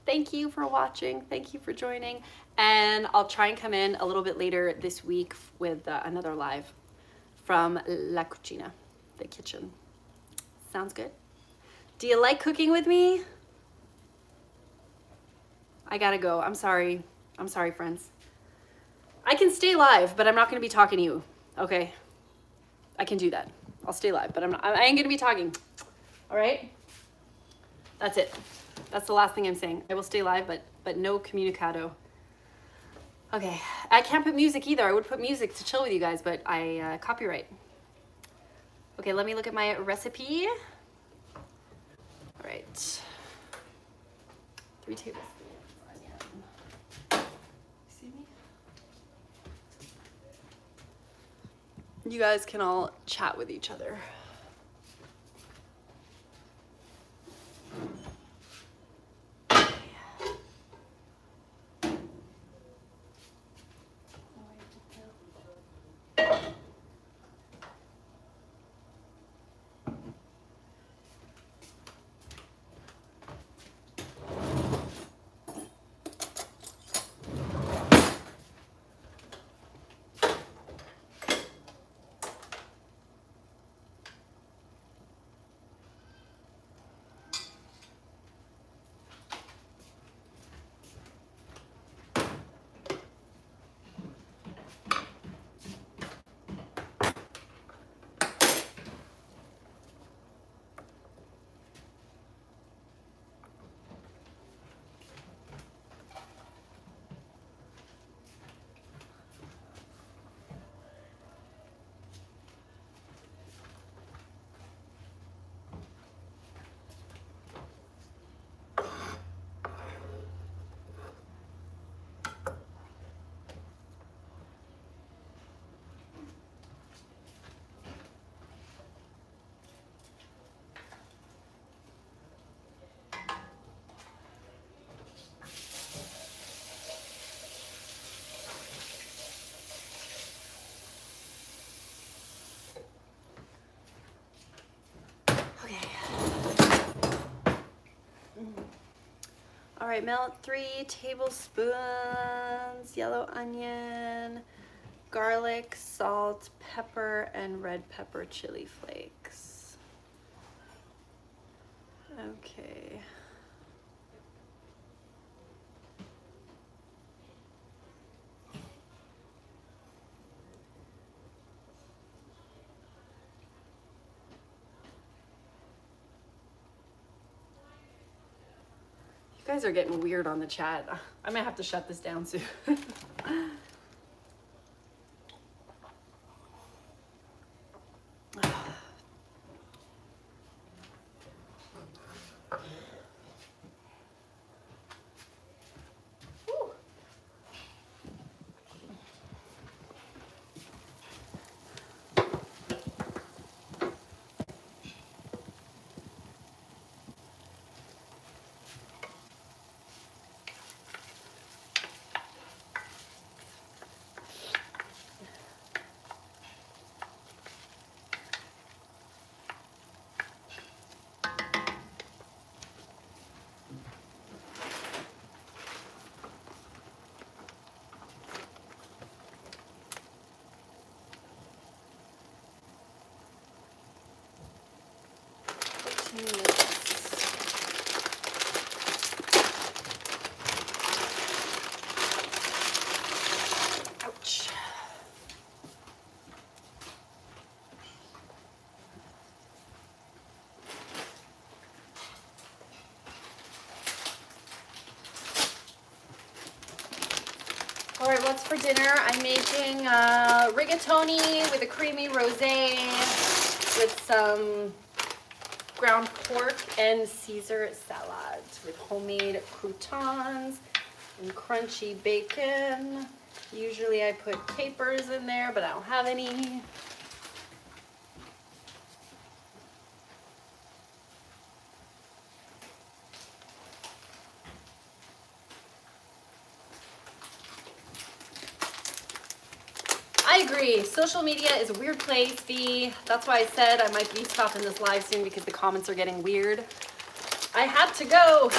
thank you for watching. Thank you for joining. And I'll try and come in a little bit later this week with another live from La Cucina, the kitchen. Sounds good? Do you like cooking with me? I gotta go. I'm sorry. I'm sorry, friends. I can stay live, but I'm not gonna be talking to you. Okay? I can do that. I'll stay live, but I ain't gonna be talking. All right? That's it. That's the last thing I'm saying. I will stay live, but no communicado. Okay. I can't put music either. I would put music to chill with you guys, but I copyright. Okay, let me look at my recipe. All right. 3 tablespoons. See me? You guys can all chat with each other. right, melt 3 tablespoons yellow onion, garlic, salt, pepper, and red pepper chili flakes. Okay. You guys are getting weird on the chat. I might have to shut this down soon. Ouch. All right, what's for dinner? I'm making rigatoni with a creamy rosé with some ground pork and Caesar salad with homemade croutons and crunchy bacon. Usually I put capers in there, but I don't have any. I agree. Social media is a weird place, V. That's why I said I might be stopping this live soon because the comments are getting weird. I had to go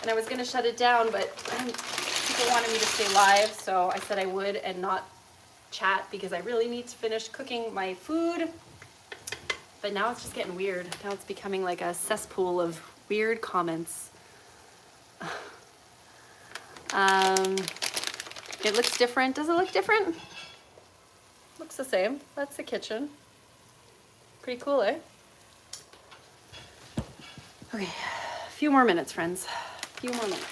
and I was going to shut it down, but people wanted me to stay live, so I said I would and not chat because I really need to finish cooking my food. But now it's just getting weird. Now it's becoming like a cesspool of weird comments. It looks different. Does it look different? Looks the same. That's the kitchen. Pretty cool, eh? Okay, a few more minutes, friends. A few more minutes.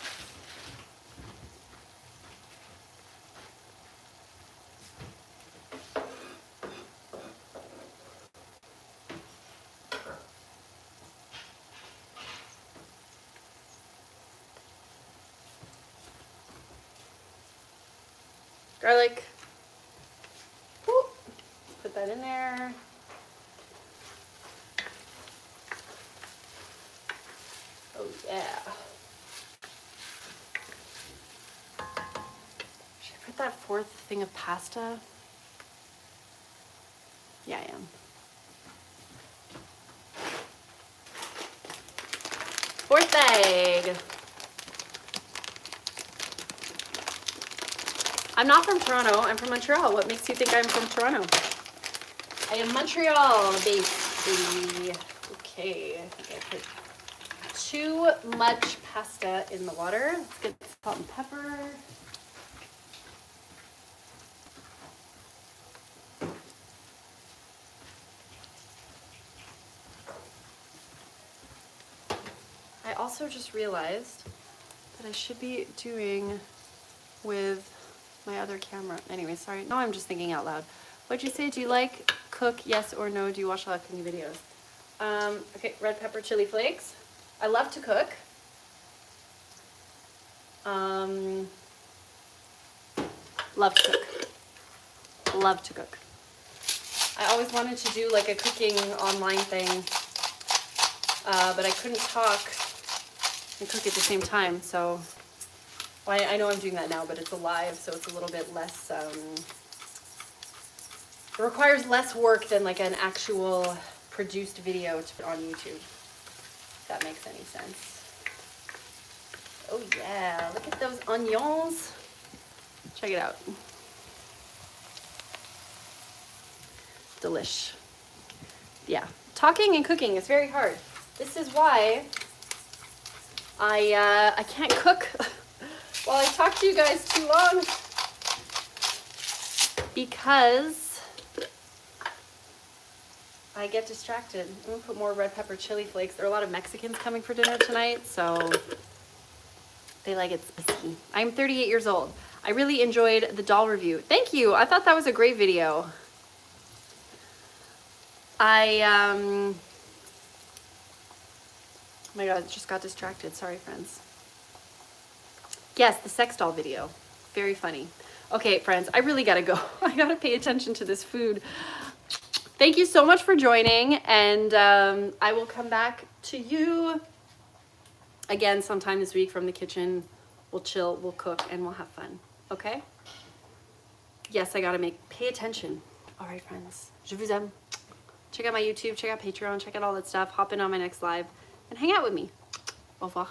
Garlic. Woo. Put that in there. Oh yeah. Should I put that 4th thing of pasta? Yeah, I am. 4th bag. I'm not from Toronto. I'm from Montreal. What makes you think I'm from Toronto? I am Montreal based, baby. Okay, I think I put too much pasta in the water. Let's get salt and pepper. I also just realized that I should be doing with my other camera. Anyway, sorry. No, I'm just thinking out loud. What'd you say? Do you like cook? Yes or no? Do you watch a lot of cooking videos? Okay, red pepper chili flakes. I love to cook. Love to cook. Love to cook. I always wanted to do like a cooking online thing, but I couldn't talk and cook at the same time, so well, I know I'm doing that now, but it's a live, so it's a little bit less, it requires less work than like an actual produced video to put on YouTube, if that makes any sense. Oh yeah, look at those onions. Check it out. Delish. Yeah, talking and cooking is very hard. This is why I can't cook while I talk to you guys too long, because I get distracted. I'm gonna put more red pepper chili flakes. There are a lot of Mexicans coming for dinner tonight, so they like it spicy. I'm 38 years old. I really enjoyed the doll review. Thank you. I thought that was a great video. Oh my God, just got distracted. Sorry, friends. Yes, the sex doll video. Very funny. Okay, friends, I really gotta go. I gotta pay attention to this food. Thank you so much for joining, and I will come back to you again sometime this week from the kitchen. We'll chill, we'll cook, and we'll have fun. Okay? Yes, I gotta pay attention. All right, friends. Je vous aime. Check out my YouTube, check out Patreon, check out all that stuff. Hop in on my next live and hang out with me. Au revoir.